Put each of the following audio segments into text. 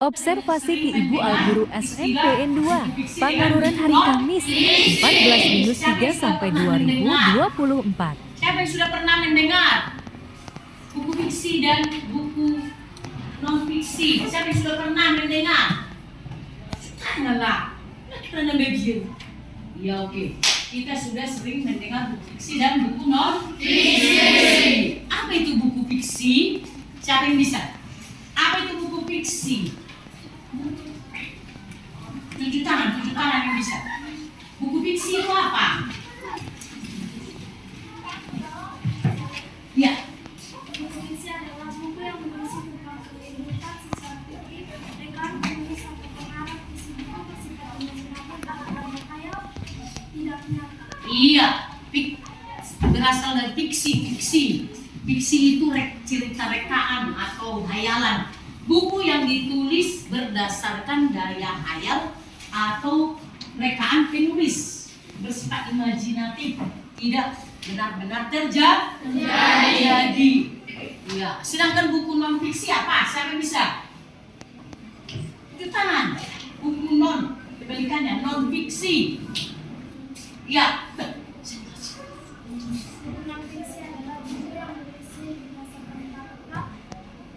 Observasi Ki Ibu Alguru SMPN 2, Pangaruran hari Kamis, 14-3 sampai 2024. Siapa yang sudah pernah mendengar buku fiksi dan buku non-fiksi? Siapa yang sudah pernah mendengar? Tanyalah, karena begitu. Ya oke. Kita sudah sering mendengar buku fiksi dan buku non-fiksi. Apa itu buku fiksi? Siapa yang bisa? Apa itu buku fiksi? Tujuh tangan yang bisa. Buku fiksi itu apa? Ya. Buku fiksi adalah buku yang berisi tentang kehidupan secara fiktif dengan penulis atau pengarang isi buku bersifat imajinatif atau khayal tidak nyata. Iya, berasal dari fiksi. Fiksi itu cerita rekaan atau hayalan. Buku yang ditulis berdasarkan daya hayal atau rekaan penulis, bersifat imajinatif, tidak benar-benar terjadi. Ya. Sedangkan buku non fiksi apa? Siapa yang bisa? Itu tangan. Buku non, kebalikannya non fiksi. Ya. Buku non-fiksi adalah buku yang berisi berdasarkan fakta,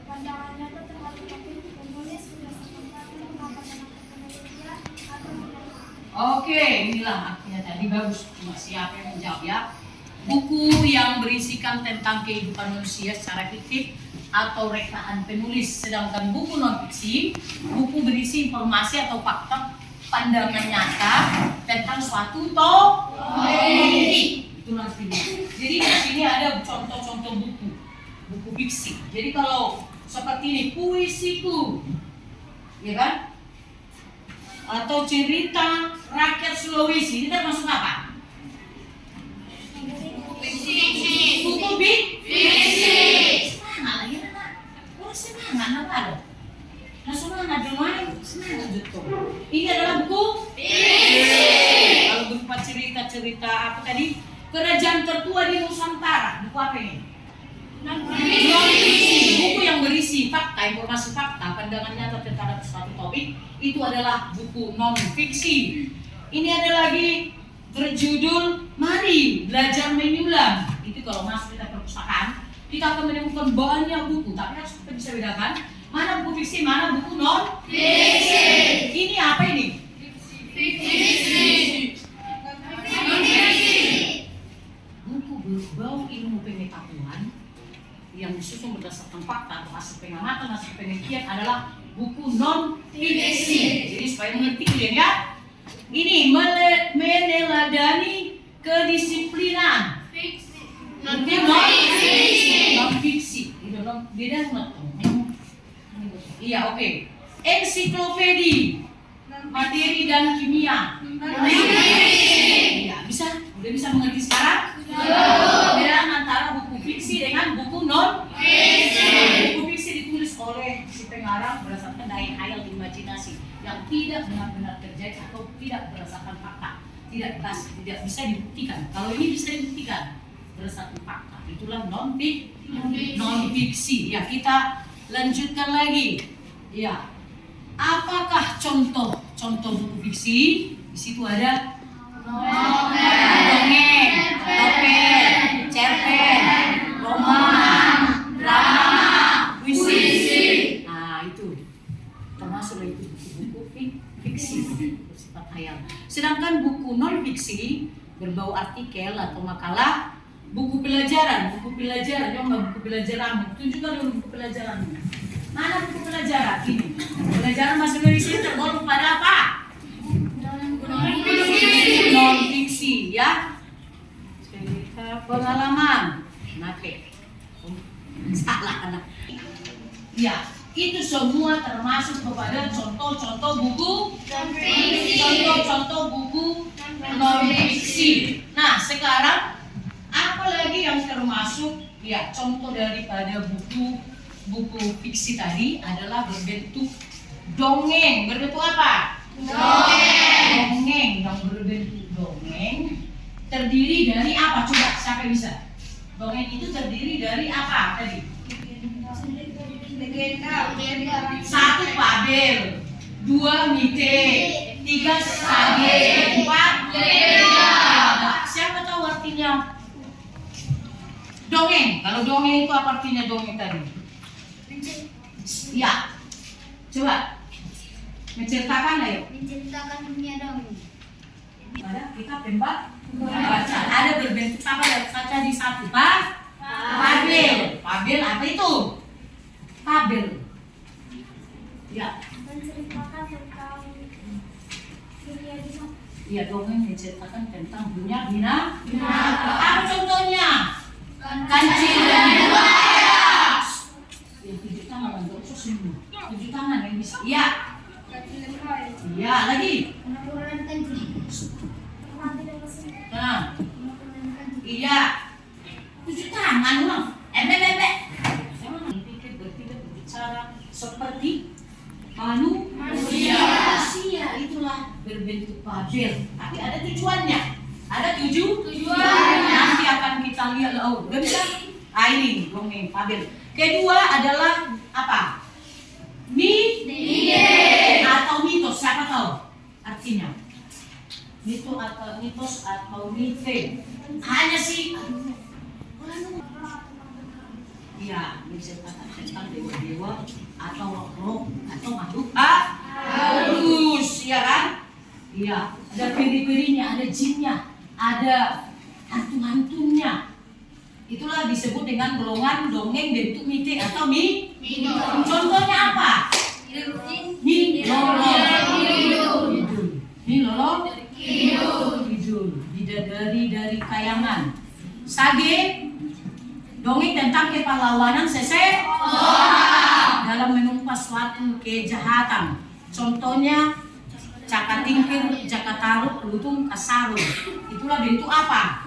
pandangan nyata terhadap topik penulis berdasarkan fakta pengamatan penelitian atau penelitian. Oke, inilah artinya tadi bagus. Cuma siapa yang menjawab ya? Buku yang berisikan tentang kehidupan manusia secara fiktif atau rekaan penulis. Sedangkan buku non fiksi, buku berisi informasi atau fakta pandangan nyata tentang suatu topik. Itu non fiksi. Jadi di sini ada contoh-contoh buku fiksi. Jadi kalau seperti ini puisiku, ya kan? Atau cerita rakyat Sulawesi, ini termasuk apa? Buku fiksi. Semangat ya nak. Kurang semangat nak lo. Nah semangat doang, semangat betul. Ini adalah buku fiksi. Kalau berupa cerita apa tadi? Kerajaan tertua di Nusantara. Buku apa ini? Non-fiksi. Buku yang berisi fakta, informasi fakta, pandangan nyata tentang suatu topik, itu adalah buku non-fiksi. Ini ada lagi berjudul Mari Belajar Menyulam. Itu kalau masuk kita perpustakaan, kita akan menemukan banyak buku, tapi harus kita bisa bedakan mana buku fiksi, mana buku non-fiksi. Ini apa ini? Fiksi. Buku berbau ilmu pengetahuan yang disusun berdasarkan fakta atau hasil pengamatan, hasil penelitian adalah buku non-fiksi. Jadi supaya mengerti kalian ya, ini meneladani kedisiplinan. Non-fiksi. Beda nggak? Iya oke. Ensiklopedi materi dan kimia. Iya bisa. Udah bisa mengerti sekarang? Perbedaan antara buku fiksi dengan buku non-fiksi. Buku fiksi ditulis oleh si pengarang berdasarkan daya hayal imajinasi yang tidak benar-benar terjadi atau tidak berdasarkan fakta, tidak bisa dibuktikan. Kalau ini bisa dibuktikan berdasarkan fakta, itulah non-fiksi. Ya kita lanjutkan lagi. Ya, apakah contoh buku fiksi? Di situ ada dongeng, novel, cerpen, roman, drama, puisi. Nah itu termasuk itu buku fiksi bersifat hayal. Sedangkan buku non fiksi berbau artikel atau makalah, buku pelajaran. Coba buku pelajaran. Tunjukkan dulu buku pelajaran. Mana buku pelajaran? Ini pelajaran bahasa Indonesia tergolong pada apa? Non-fiksi ya. Cerita pengalaman. Oke. Salah anak. Ya, itu semua termasuk kepada contoh-contoh buku non-fiksi. Contoh-contoh buku non-fiksi. Nah, sekarang apa lagi yang termasuk ya contoh daripada buku fiksi tadi adalah berbentuk dongeng. Berbentuk apa? Dongeng yang berbentuk dongeng terdiri dari apa? Coba siapa yang bisa? Dongeng itu terdiri dari apa tadi? Satu Fabel, dua Mite, tiga Sage, empat legenda. Siapa tahu artinya dongeng? Kalau dongeng itu apa artinya dongeng tadi? Ya, coba menceritakan ayo. Menceritakan dunia dongeng. Ada kita baca. Ada berbentuk apa yang kaca di satu Pak? Fabel. Fabel apa itu? Fabel. Ya. Menceritakan tentang dunia binatang. Iya, dongeng menceritakan tentang dunia binatang. Apa contohnya? Kancil dan buaya. Yang 7 tangan enggak usah semua. 7 tangan yang bisa. Iya. Iya, lagi. Penanggulangan kancil. Mati dan mesin. Nah, Penanggulangan kancil. iya. 7 tangan loh. Bebe. Jangan pikir berpikir berbicara seperti manusia. Manusia itulah berbentuk Fabel. Tapi ada tujuannya. Ada tujuan. Nanti akan kita lihat. Oh, bisa. Ini dongeng Fabel. Kedua adalah apa? Atau mitos. Siapa tahu artinya? Mitos atau mite. Hanya sih. Iya, menceritakan tentang dewa-dewa atau roh atau makhluk halus, ya kan? Iya, ada peri-perinya, ada jinnya, ada hantu-hantunya. Itulah disebut dengan golongan dongeng bentuk mite atau mitos. Contohnya apa? Hidul, bidadari dari kayangan. Sage, dongeng tentang kepahlawanan seseorang dalam menumpas suatu kejahatan. Contohnya Cakatingkir, Jakataruk, Lutung, Kasarul. Itulah bentuk apa?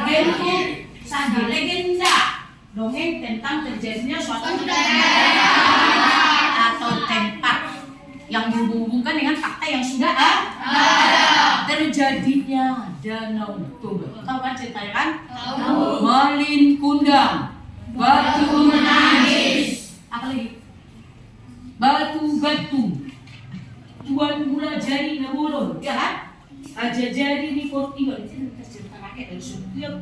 Bentuk sage, legenda. Dongeng tentang terjadinya suatu atau tempat yang dihubungkan dengan fakta yang sudah ada. Terjadinya Danau Toba. Tahu kan ceritanya kan? Malin Kundang, Batu Menangis, apa lagi? Batu Tuan Mula Jari Nabulun, ya kan? Aja Jari di Portigo. Itu cerita rakyat dari setiap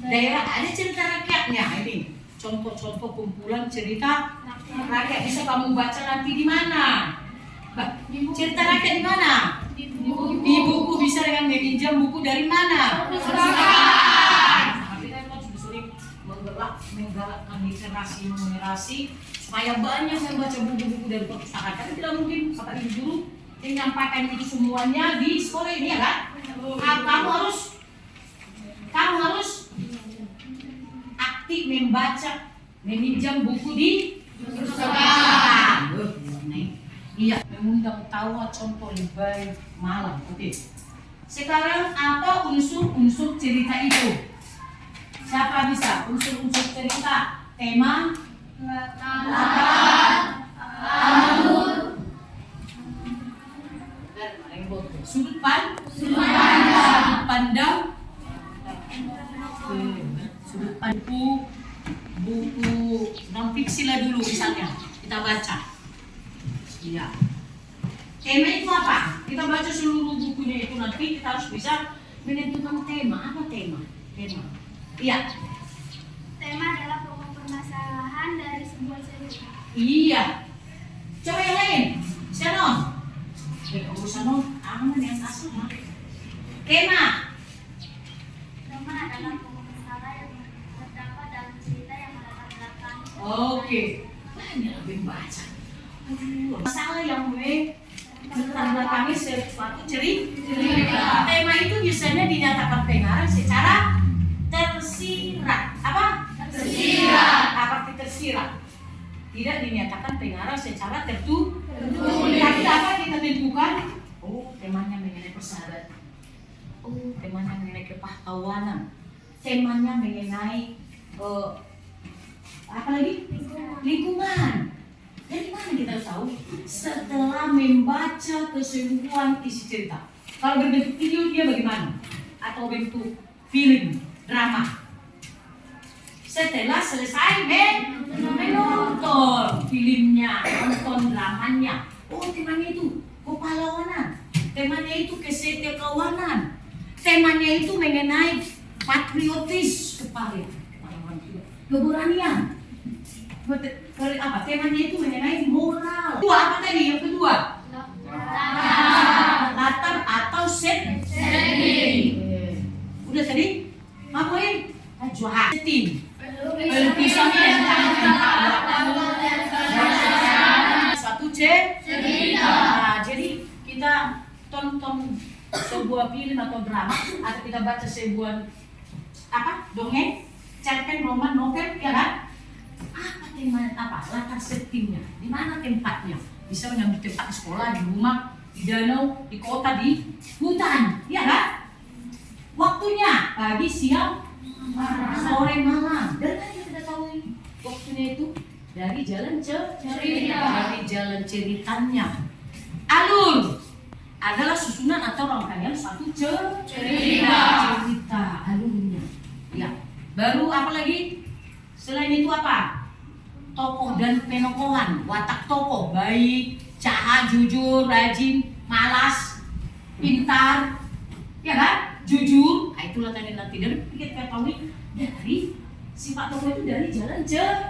daerah ada cerita rakyatnya. Ini contoh-contoh kumpulan cerita rakyat. Bisa kamu baca nanti di mana? Cerita rakyat di mana? Di buku. Bisa dengan meminjam buku dari mana? Tapi kan sudah sering menggerakkan literasi supaya banyak yang baca buku-buku dari perpustakaan. Karena tidak mungkin kata ibu guru menyampaikan itu semuanya di sekolah ini, ya kan? Kamu harus aktif membaca, meminjam buku di perpustakaan. Iya, mengundang tawa contoh lebay malam. Oke. Sekarang apa unsur-unsur cerita itu? Siapa bisa? Unsur-unsur cerita, tema, latar, alur, sudut pandang, buku non fiksi lah dulu misalnya kita baca. Iya. Tema itu apa? Kita baca seluruh bukunya itu nanti kita harus bisa menentukan tema. Apa tema? Iya. Tema adalah pokok permasalahan dari sebuah cerita. Iya. Coba yang lain. Sanon. Sanon, aman yang asal. Tema adalah pokok masalah yang terdapat dalam cerita yang melatar belakang. Oke. Banyak lebih baca. Masalah yang menambahkan sesuatu cerita. Tema itu biasanya dinyatakan pengarang secara tersirat. Apa? Tersirat. Apa arti tersirat? Tidak dinyatakan pengarang secara tertulis. Tapi dapat kita tentukan. Oh, temanya mengenai persahabatan. Oh, temanya mengenai kepahlawanan. Temanya mengenai apa lagi? Lingkungan. Dari mana kita tahu? Setelah membaca keseluruhan isi cerita. Kalau berbentuk video dia bagaimana? Atau bentuk film, drama. setelah selesai menonton filmnya, nonton dramanya. Oh, temanya itu kepahlawanan, temanya itu kesetiakawanan, temanya itu mengenai patriotis, keberanian. Apa? Temanya itu mengenai moral. Itu apa tadi? Yang kedua, latar atau setting. Udah tadi? Apa ini? Setting. Pelukisannya yang satu cerita. Nah, jadi kita tonton sebuah film atau drama atau kita baca sebuah dongeng, cerpen, roman, novel, ya kan? Apa tema, latar settingnya? Di mana tempatnya? Bisa mengambil tempat di sekolah, di rumah, di danau, di kota, di hutan, ya kan? Waktunya pagi, siang, sore, malam. Dan kita tahu waktunya itu dari jalan cerita, dari jalan ceritanya. Alur adalah susunan atau rangkaian satu cerita alurnya. Ya. Baru apa lagi? Selain itu apa? Tokoh dan penokohan, watak tokoh baik, jahat, jujur, rajin, malas, pintar, ya kan? Jujur. Nah, itulah tadi nanti dari kita ketahui dari sifat tokoh itu dari jalan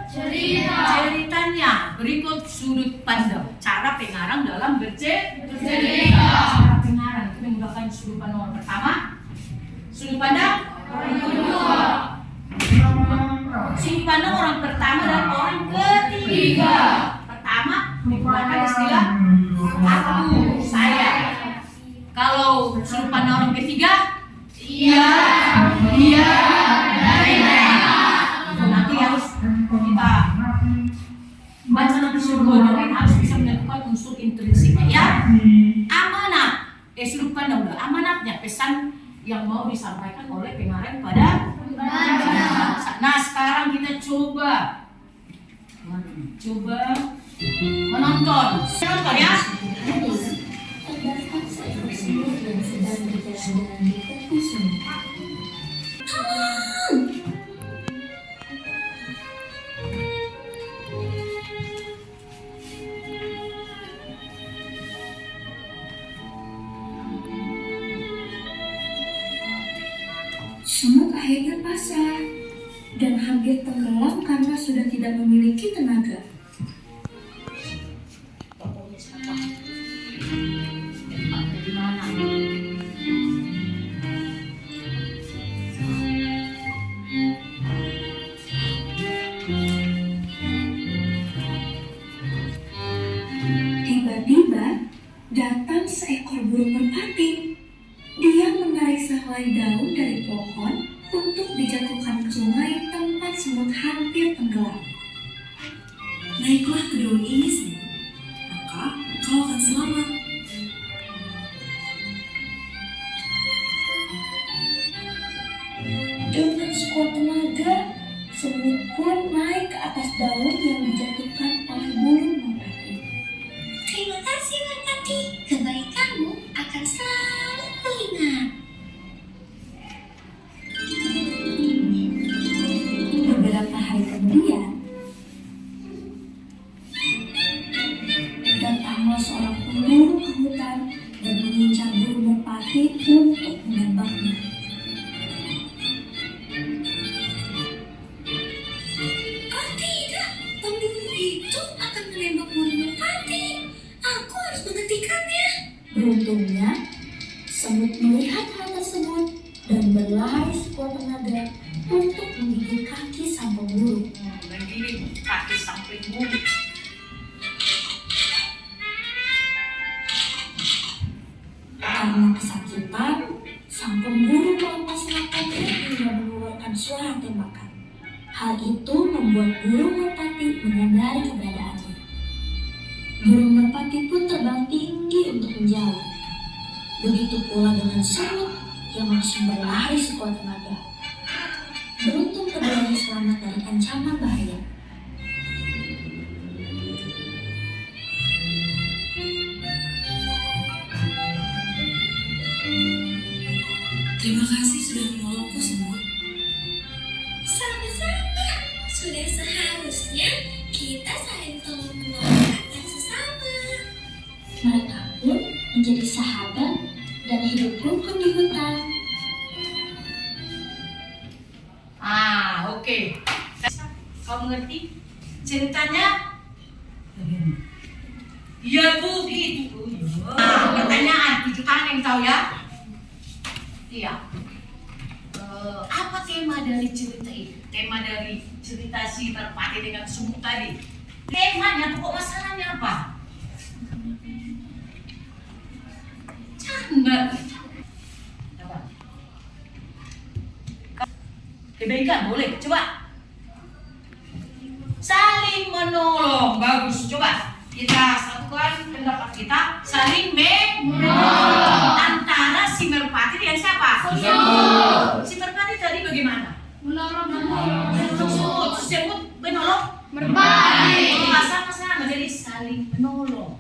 ceritanya. Berikut sudut pandang, cara pengarang dalam bercerita. Cara pengarang itu menggunakan sudut pandang orang pertama, sudut pandang orang kedua, sudut pandang orang pertama dan orang ketiga. Pertama menggunakan istilah aku, saya. Kalau sudut pandang orang ketiga, dia, mereka. Nanti harus kita baca nanti semuanya, harus bisa menentukan unsur intrinsiknya, ya. Amanat, sudut pandang udah. Amanatnya pesan yang mau disampaikan oleh pengarang pada. Nah, sekarang kita coba menonton ya. Terdapat seekor semut yang sedang berjalan di tepi sungai. Semut akhirnya pasrah dan hampir tenggelam karena sudah tidak memiliki tenaga. Tokohnya siapa? Tempatnya di mana? Tiba-tiba datang seekor burung merpati. Dia menarik sehelai daun dari pohon untuk dijatuhkan ke sungai tempat semut hampir tenggelam. Naiklah ke daun ini, semut, maka kau akan selamat. Dengan sekuat tenaga, semut pun naik ke atas daun yang dijatuhkan oleh burung merpati. Terima kasih, merpati. Kebaikanmu akan selalu kuingat. Beberapa hari kemudian, datanglah seorang pemburu ke hutan dan mengincar burung merpati untuk menembaknya. Oh tidak, pemburu itu akan menembak burung merpati. Aku harus menghentikannya. Beruntungnya, semut melihat hal tersebut dan berlari sekuat tenaga untuk menggigit kaki sang pemburu. Menggigit kaki sang pemburu. Karena kesakitan, sang pemburu melempas napas hingga mengeluarkan suara tembakan. Hal itu membuat burung merpati menyadari keberadaannya. Burung merpati pun terbang tinggi untuk menjauh. Begitu pula dengan semut yang langsung berlari sekuat tenaga. Beruntung keduanya selamat dari ancaman bahaya. Terima kasih sudah menolongku, semut. Sama-sama. kita saling tolong menolong sesama. Mereka pun menjadi sahabat dan hidup rukun di hutan. Oke. Kau mengerti ceritanya? Ya begitu. Pertanyaan 7 tangan yang tahu ya? Iya. Apa tema dari cerita itu? Tema dari cerita si Merpati dengan sumur tadi? Temanya, pokok masalahnya apa? Canda. Apa? Kebaikan boleh, coba. Saling menolong, bagus. Coba kita satukan pendapat kita, saling menolong antara si Merpati dengan siapa? Si Merpati tadi bagaimana? Sebut menolong Merpati. Sama-sama jadi saling menolong,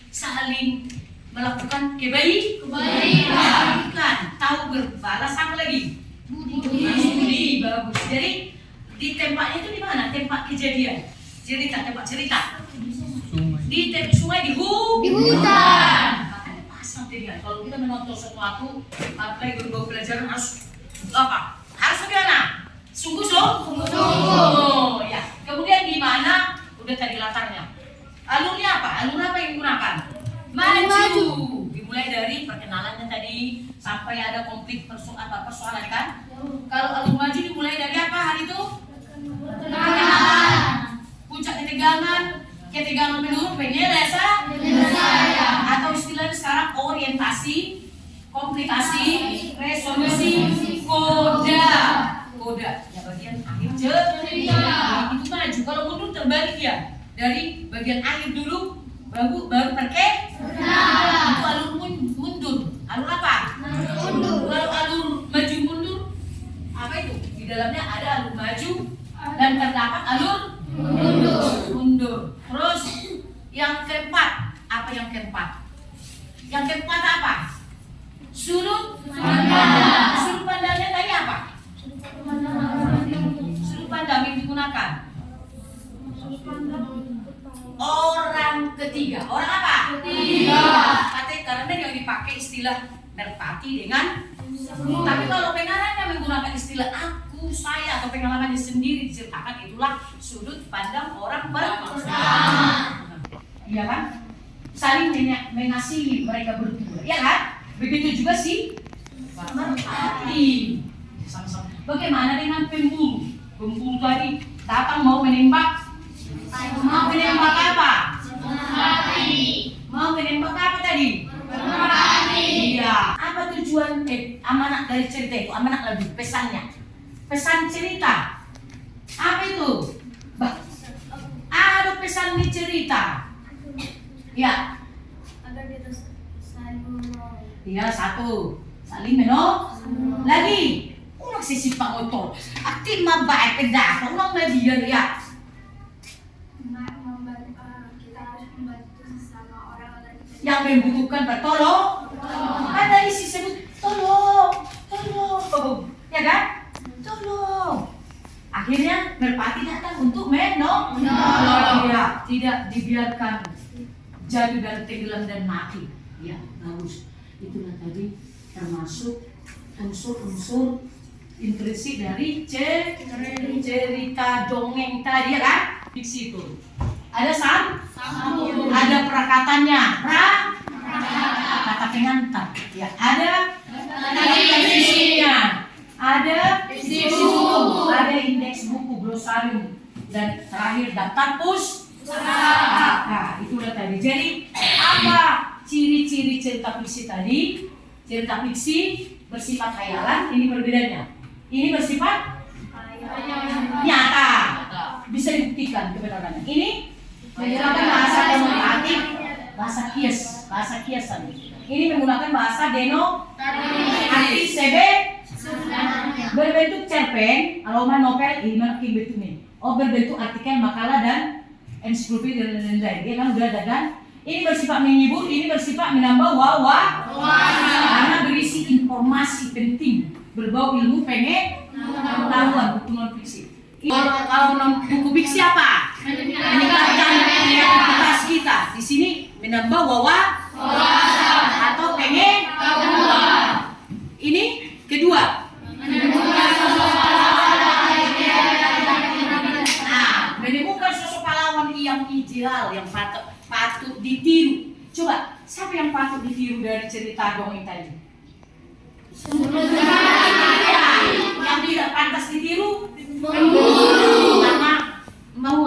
saling melakukan kebaikan, tahu berbalas, apa lagi? Budi, bagus. Jadi di tempatnya itu di mana? Tempat kejadian, tempat cerita. Di sungai, di hutan. Makanya pasang pilihan. Kalau kita menonton sesuatu, apalagi berbau pelajaran harus apa? Harus bagaimana? Sungguh. Ya. Kemudian di mana? Udah tadi latarnya. Alurnya apa? Alur apa yang digunakan? Maju. Dimulai dari perkenalannya tadi sampai ada konflik persoalan kan? Kalau alur maju dimulai dari apa hari itu? Perkenalan. Puncak ketegangan menurut penyelesaian. Atau istilahnya sekarang orientasi, komplikasi, resolusi, koda. Ya bagian akhir cerita. Itu maju. Kalau mundur terbalik ya. Dari bagian akhir dulu baru perkenalan. Itu alur mundur. Alur apa? Mundur. Kalau alur maju mundur apa itu? Di dalamnya ada alur maju dan terdapat alur mundur. Terus yang keempat, apa yang keempat? Yang keempat apa? Sudut pandang. Sudut pandangnya tadi apa? Sudut pandang yang digunakan orang ketiga. Orang apa? Ketiga. Karena yang dipakai istilah Merpati dengan tapi kalau pengarangnya menggunakan istilah aku, saya atau pengalamannya sendiri diceritakan, itulah sudut pandang orang pertama. Iya kan? Saling mengasihi mereka berdua. Iya kan? Begitu juga si Merpati. Sama-sama. Bagaimana dengan pemburu? Pemburu tadi datang mau menembak. Mau menembak apa? Mau menembak apa tadi? Iya. Apa tujuan amanat dari cerita itu? Amanat lebih pesannya. Pesan cerita. Apa itu? Ada pesan di cerita. Ya. Agar kita saling menolong. Iya, satu. Saling menolong. Lagi. Unang sisipang oto. Aktif mabaik kedah. Unang median ya. Kita harus membantu sesama orang agar Yang membutuhkan bertolong. Kan dari sebut tolong. Ya kan? Tolong. Akhirnya Merpati datang untuk menolong. Ya, tidak dibiarkan jatuh dan tenggelam dan mati. Ya, bagus. Itulah tadi termasuk unsur-unsur intrisi dari cerita dongeng tadi ya kan? Fiksi itu. Ada ada perakatannya, kata pengantar. Ya, ada definisinya, ada ada indeks buku, glosarium, dan terakhir daftar pustaka. Itulah tadi. Jadi apa ciri-ciri cerita fiksi tadi? Cerita fiksi bersifat khayalan, ini perbedaannya. Ini bersifat nyata, bisa dibuktikan kebenarannya. Ini menggunakan bahasa denotatif, bahasa kias tadi. Ini menggunakan bahasa denotatif berbentuk cerpen, roman, novel, ilmu bentuknya. Berbentuk artikel, makalah dan ensiklopedia dan lain-lain. Dia kan udah ada kan? Ini bersifat menghibur, ini bersifat menambah karena berisi informasi penting berbau ilmu pengetahuan, buku non fiksi. Kalau buku fiksi apa? meningkatkan kreativitas kita. Di sini menambah wawasan atau pengen. Ini kedua. Nah, menemukan sosok pahlawan yang ideal, yang patut ditiru. Coba, siapa yang patut ditiru dari cerita dongeng tadi? Yang tidak pantas ditiru? Karena mau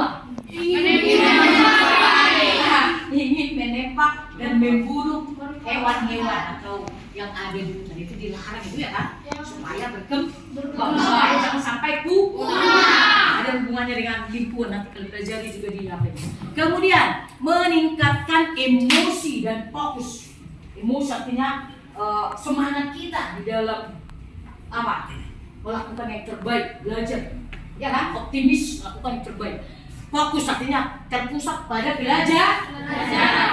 ingin menembak dan memburu hewan-hewan atau yang ada di hutan itu dilarang itu ya kan, supaya berkembang, jangan sampai punah. Ada hubungannya dengan lingkungan, nanti kalau terjadi juga dilakukan. Kemudian meningkatkan emosi dan fokus. Emosi artinya semangat kita di dalam apa? Melakukan yang terbaik, belajar, ya kan? Optimis, melakukan yang terbaik. Fokus artinya terpusat pada belajar.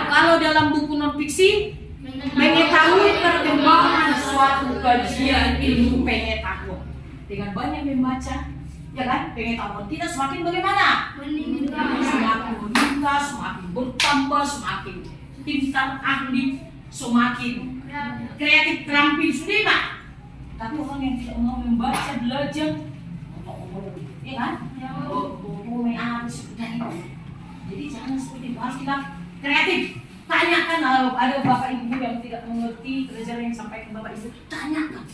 Kalau dalam buku non fiksi, mengetahui perkembangan suatu kajian ilmu pengetahuan. Dengan banyak membaca, ya kan? Pengetahuan kita semakin bagaimana? Semakin meningkat, semakin bertambah, semakin pintar, ahli, semakin kreatif, terampil, sudah. Tapi orang yang tidak mau membaca, belajar, ya kan? Jadi jangan seperti itu, harus kita kreatif. Tanyakan, ada bapak ibu yang tidak mengerti pelajaran yang disampaikan bapak ibu, tanyakan.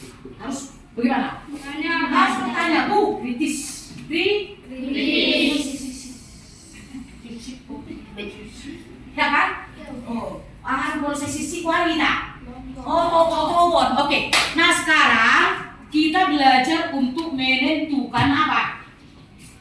Harus bagaimana? Harus bertanya, Bu, kritis. Ya kan? Prosesi kualitas. Oke. Nah sekarang kita belajar untuk menentukan apa?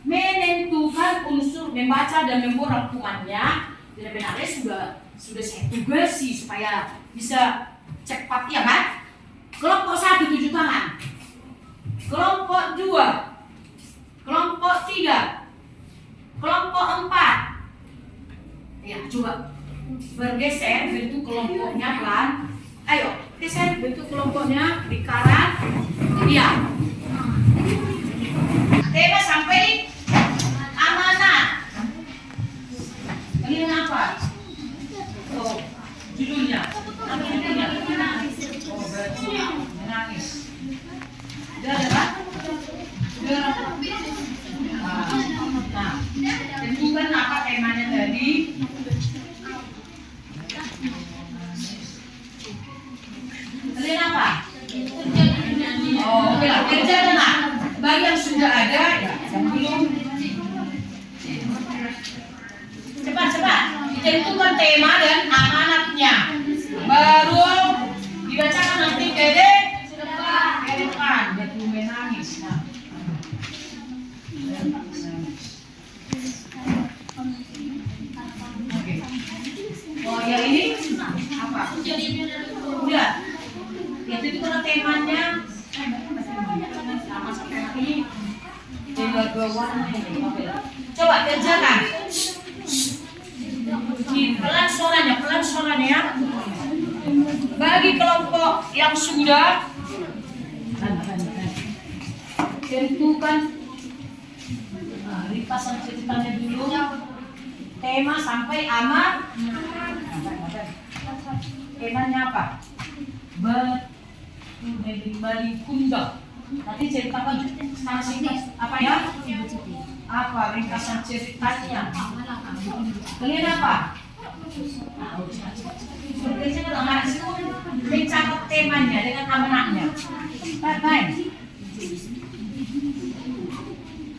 Menentukan unsur membaca dan membuat rangkumannya. Benar-benar sudah saya tugasi supaya bisa cepat, ya kan? Kelompok 1 7 tangan. Kelompok 2. Kelompok 3. Kelompok 4. Ya, coba bergeser bentuk kelompoknya pelan. Ayo, geser bentuk kelompoknya di kanan. Iya. Tema sampai amanah. Ini apa? Oh, judulnya. Oh, berarti menangis. Sudah ada kan? Sudah. Nah, tentukan apa temanya tadi. Kalian apa? Oh, oke lah, kerja tenang. Bagi yang sudah ada, ya, yang belum. Cepat. Ditentukan tema dan amanatnya. Baru dibacakan nanti ke depan. Dia belum menangis. Nah. Oke. Oh ya ini apa? Udah. Itu kalau temanya sama seperti ini. Coba kerjakan. Pelan suaranya. Bagi kelompok yang sudah tentukan ripasan ceritanya dulu. Tema sampai aman. Temanya apa? Balik kundang. Nanti ceritakan singkat apa ya? Apa ringkasan ceritanya? Kalian apa? Biasanya kalau anak itu mencatat temanya dengan amanahnya. Baik.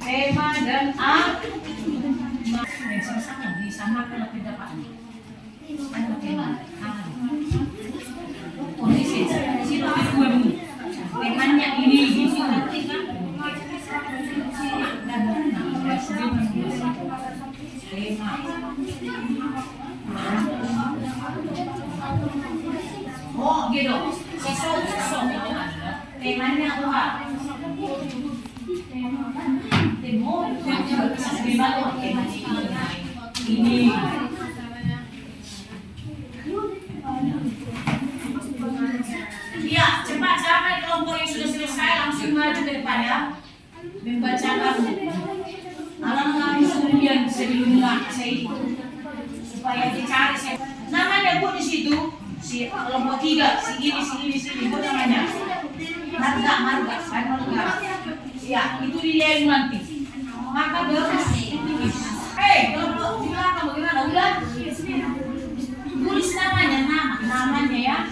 Tema dan sama-sama disamakan pendapat. Kondisi situ temanya ini gitu. Oh gitu. Sosok temanya apa? Ini. Iya, cepat sampai kelompok yang sudah selesai langsung maju ke depan ya. Membacakan halaman kemudian Z. saya dulu saya itu supaya dicari saya. Namanya Bu di situ si kelompok 3, si ini Bu namanya. Marga, saya marga. Ya, itu dilihat nanti. Maka harus ditulis. Kelompok di belakang bagaimana? Udah tulis namanya ya.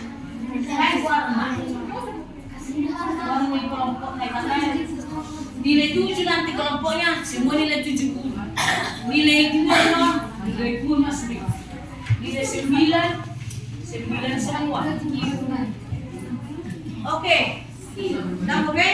Saya warna kelompok nilai 7 nanti kelompoknya semua nilai 70. Nilai 2 masih nilai 9 semua. Oke. Dah oke?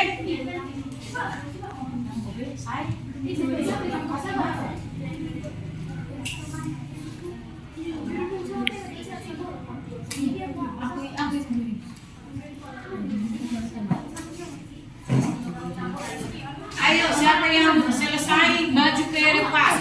Ayo, siapa yang selesai baju ke depan?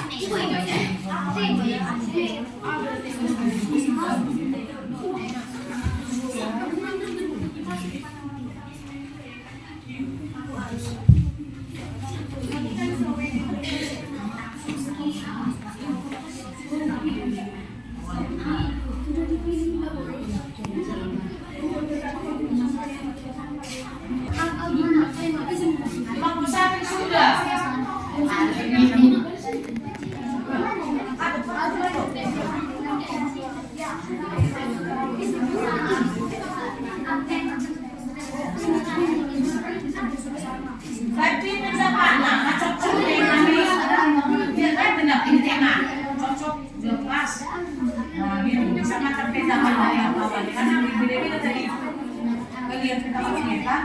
Sudah. Tapi benda mana? Cocok dengan dia kan benar ini tema. Cocok jelas. Nah, dia bisa macam beda mana yang apa karena beda-beda tadi. Kalian kita pakai kan?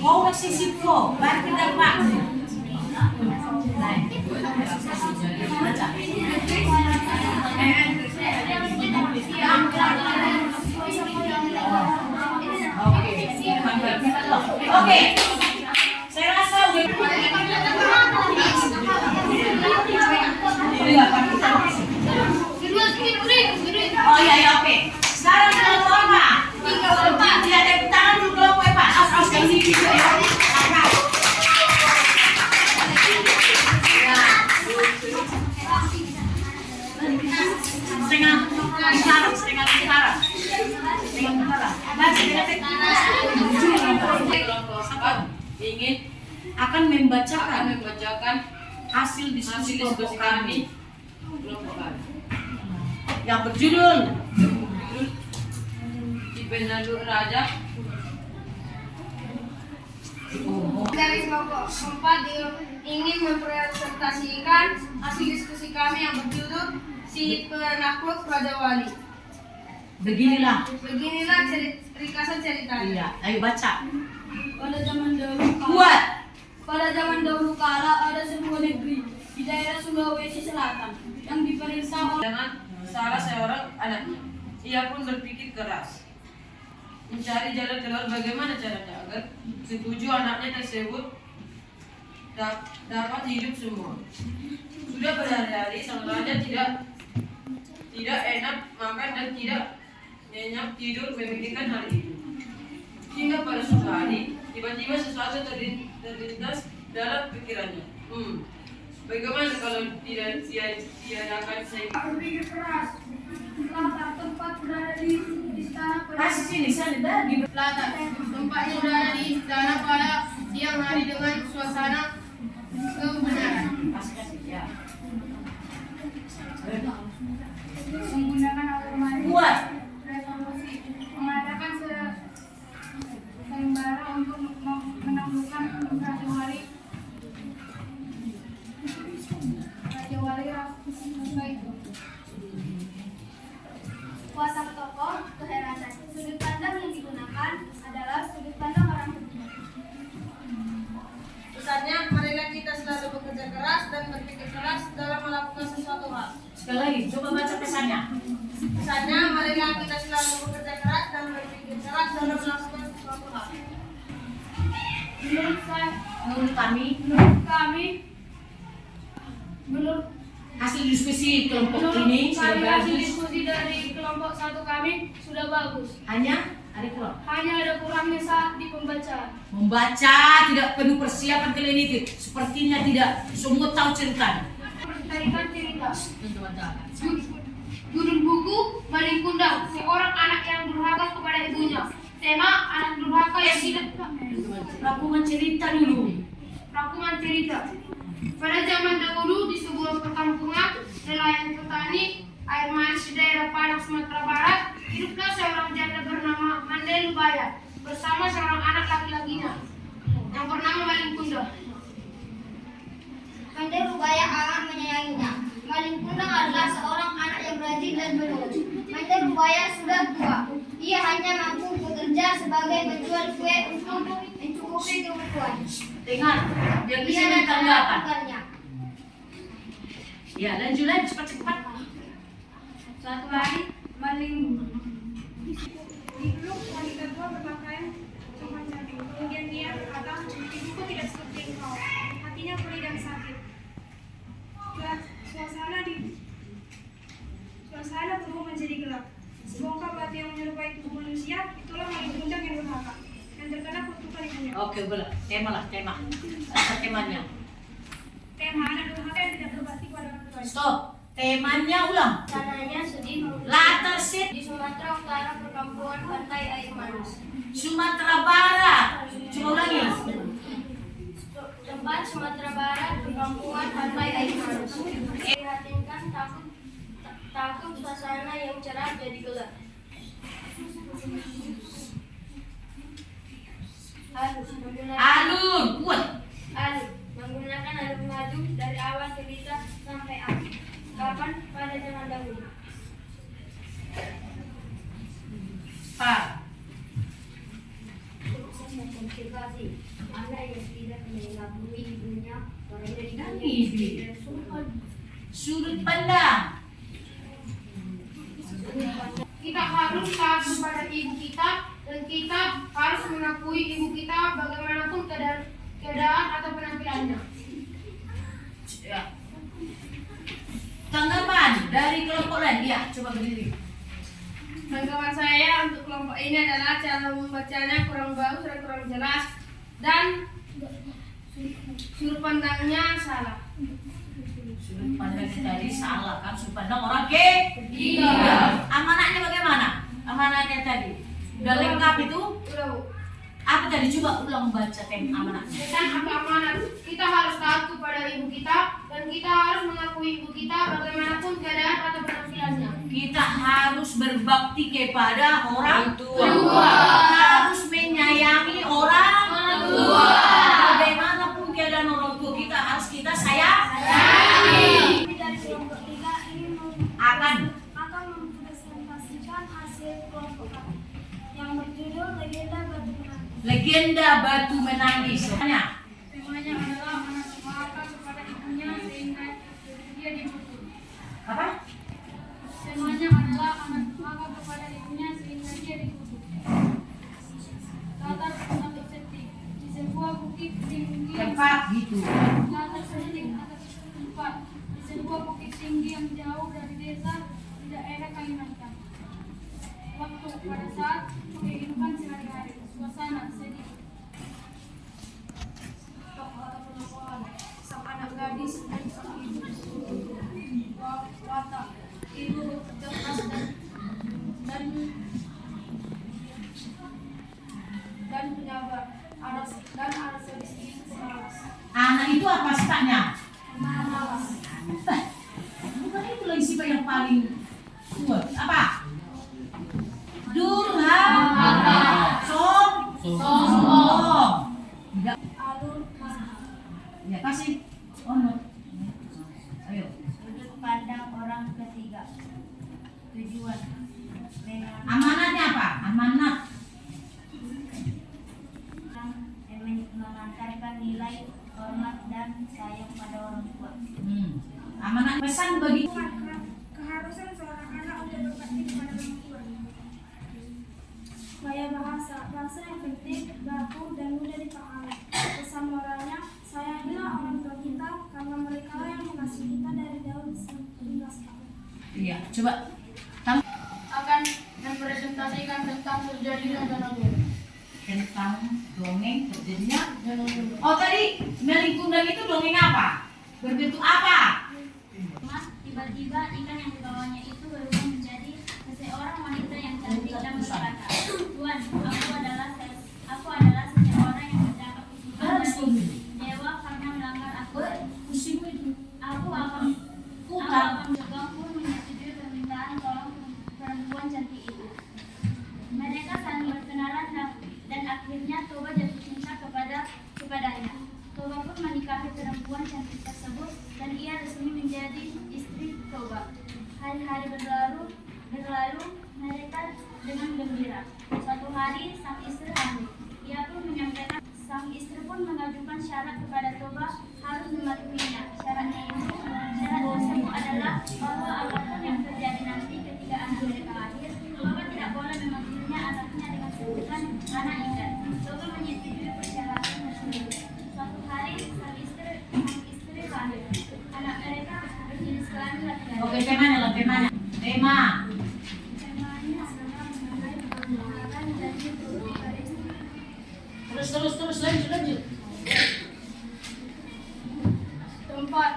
Mau sisip ko, baru kita pak. Oke, saya rasa oh iya oke. Sekarang kelompok apa? Kelompok tidak ada tangan dulu kelompok apa? Awas ini video ya. Setengah utara. Ingin akan membacakan hasil diskusi kelompok kami yang berjudul Dipenadu Raja. Dari kelompok 4 ingin mempresentasikan hasil diskusi kami yang berjudul Si Penakluk Raja Wali. Beginilah ringkasan ceritanya. Iya, ayo baca. Pada zaman dahulu Kuat. Pada zaman dahulu kala ada sebuah negeri di daerah Sulawesi Selatan yang diperintah oleh dengan salah seorang anaknya. Ia pun berpikir keras mencari jalan keluar bagaimana caranya agar ketujuh anaknya tersebut dapat hidup semua. Sudah berhari-hari sang raja tidak enak makan dan tidak nyenyak tidur memikirkan hal itu. Hingga pada suatu hari tiba-tiba sesuatu terlintas dalam pikirannya. Bagaimana kalau tidak diadakan saya? berpikir keras. Latar tempat berada di istana Kasih sini sana di Latar tempatnya berada di istana pada siang hari dengan suasana kebenaran. kasih ya. Menggunakan otomatis Kuat. resolusi mengadakan sayembara untuk menaklukkan Raja Wali Raksasa itu. Watak tokoh keherasan. Sudut pandang yang digunakan adalah sudut pandang orang hukum. Pesannya, marilah kita selalu bekerja keras dan berpikir keras dalam melakukan sesuatu hal. Sekali lagi, coba baca pesannya. pesannya, marilah kita selalu bekerja keras dan berpikir keras dalam melakukan sesuatu hal. Menurut hasil diskusi kelompok ini sudah hasil bagus. diskusi dari kelompok satu kami sudah bagus. Hanya Hanya ada kurangnya saat di pembacaan. membaca, tidak penuh persiapan kalian itu. Sepertinya tidak semua tahu cerita. Tarikan cerita. Judul buku Maling Kundang, seorang anak yang durhaka kepada ibunya. Tema anak durhaka yang tidak. Rangkuman cerita dulu. Rangkuman cerita. Pada zaman dahulu di sebuah perkampungan nelayan petani air manis di daerah Padang, Sumatera Barat, hiduplah seorang janda bernama Mandai Lubaya bersama seorang anak laki-lakinya yang bernama Maling Kundang. Mandai Lubaya amat menyayanginya. Maling Kundang adalah seorang anak yang rajin dan penurut. Mandai Lubaya sudah tua. Ia hanya mampu bekerja sebagai penjual kue untuk mencukupi kebutuhan. Dengar, dia bisa Ia dan tanggapan. anak-anaknya. Ya, lanjut cepat-cepat. Suatu hari Maling Di grup wanita tua berpakaian coklat cantik. Kemudian dia berkata, ibuku tidak seperti engkau. Hatinya perih dan sakit. Suasana berubah menjadi gelap. Sebongkah batu yang menyerupai tubuh manusia, itulah Maling Kundang yang durhaka, yang terkena kutukan ibunya. Oke, boleh. Tema. Apa temanya? Tema anak durhaka yang tidak berbakti pada orang tua. Stop. Temanya ulang. Sananya sedih Latar set di Sumatera Utara perkampungan pantai air manis. Sumatera Barat. Coba ulangi. Tempat Sumatera Barat perkampungan pantai air manis. Prihatinkan takut suasana yang cerah jadi gelap. Alur, kuat. Menggunakan alur maju dari awal cerita sampai akhir. Kapan pada zaman dahulu. Pak. Observasi anak yang tidak mengakui ibunya karena Ini sudut pandang. kita harus taat kepada ibu kita dan kita harus mengakui ibu kita bagaimanapun keadaan atau penampilannya. Ya. Tanggapan dari kelompok lain. Ya, coba berdiri. Tanggapan saya untuk kelompok ini adalah cara membacanya kurang bagus dan kurang jelas dan sudut pandangnya salah. Sudut pandang tadi salah kan? Sudut pandang orang ketiga. Amanahnya bagaimana? Amanahnya tadi udah lengkap itu? Udah, Bu. Apa tadi? Coba ulang baca tema amanahnya. Dan apa amanat? Kita harus taat kepada ibu kita dan kita harus mengakui ibu kita bagaimanapun keadaan atau penampilannya. Kita harus berbakti kepada orang tua. Harus menyayangi orang tua. Bagaimanapun keadaan orang tua kita sayangi. Dari kelompok 3 ini Akan akan mempresentasikan hasil kelompok kami yang berjudul Legenda Batu Menangis. Legenda Batu Menangis. Tanya. Temanya adalah anak durhaka kepada ibunya sehingga dia dipukul. Apa? Temanya adalah anak durhaka kepada ibunya sehingga dia dipukul. Latar untuk setting di sebuah bukit tinggi. Tempat gitu. Latar setting atas tempat di sebuah bukit tinggi yang jauh dari desa di daerah Kalimantan. Waktu pada saat kehidupan sehari-hari, suasana sedih. Tokoh atau penokohan, sang anak gadis dan sang ibu watak, ibu bekerja keras dan penyabar, ada sedikit pemalas. Anak itu apa sifatnya? Pemalas. Bukan itu lagi sifat yang paling kuat. Apa? Durhaka. Sombong. Tidak. Alur Ya kasih. Honor. Ayo. Sudut pandang orang ketiga. Tujuan Amanatnya apa? Amanat. mengantarkan nilai hormat dan sayang pada orang tua. Amanat pesan bagi keharusan seorang anak untuk berbakti kepada Coba. Tang Akan mempresentasikan tentang terjadinya danau toba. tentang dongeng terjadinya. Danau toba. Oh tadi Melin Kundang itu dongeng apa? Berbentuk apa? Tiba-tiba ikan yang dibawanya itu berubah menjadi seseorang wanita yang cantik dan berkata, Tuan, aku adalah seseorang yang mendapat kutukan dari dewa karena melanggar aturan. Aku akan mencobamu menyetujui permintaan tolong perempuan cantik itu. Mereka saling berkenalan dan akhirnya Toba jatuh cinta kepadanya. Toba pun menikahi perempuan cantik tersebut dan ia resmi menjadi istri Toba. Hari-hari berlalu mereka dengan gembira. Suatu hari sang istri hamil. Sang istri pun mengajukan syarat kepada Toba harus mematuhinya. Syarat tersebut adalah bahwa apapun yang terjadi nanti ketika anak mereka lahir, Toba tidak boleh memanggilnya anaknya dengan sebutan anak ikan. Toba menyetujui persyaratan tersebut. Suatu hari sang istri lahir. Anak mereka berjenis kelamin laki-laki. Oke, tema. Temanya adalah mengenai perkembangan dan turut kepada istri. Terus lanjut. Tempat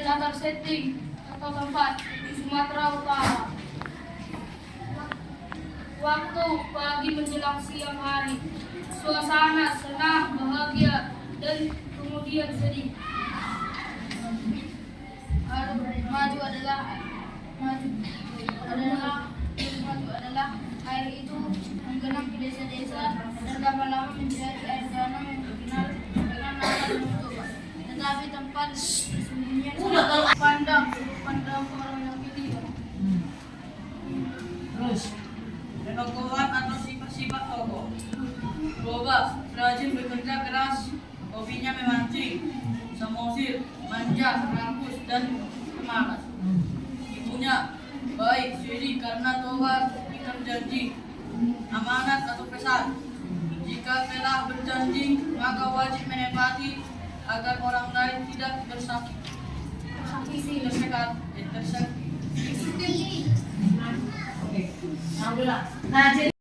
latar setting atau tempat di Sumatera Utara. Waktu pagi menjelang siang hari, suasana senang, bahagia, dan kemudian sedih. Maju adalah air itu menggenang di desa-desa dan lama-lama menjadi air danau yang terkenal dengan nama Danau Toba. Tetapi tempat sesungguhnya pandang orang yang pilih. Terus. Penokohan atau sifat-sifat tokoh. Toba rajin bekerja keras, hobinya memancing, samosir, manja, rakus, dan pemalas. Ibunya baik, jeli karena Toba ikat janji, amanat atau pesan. Jika telah berjanji, maka wajib menepati agar orang lain tidak tersekat. Oke. Nah, jadi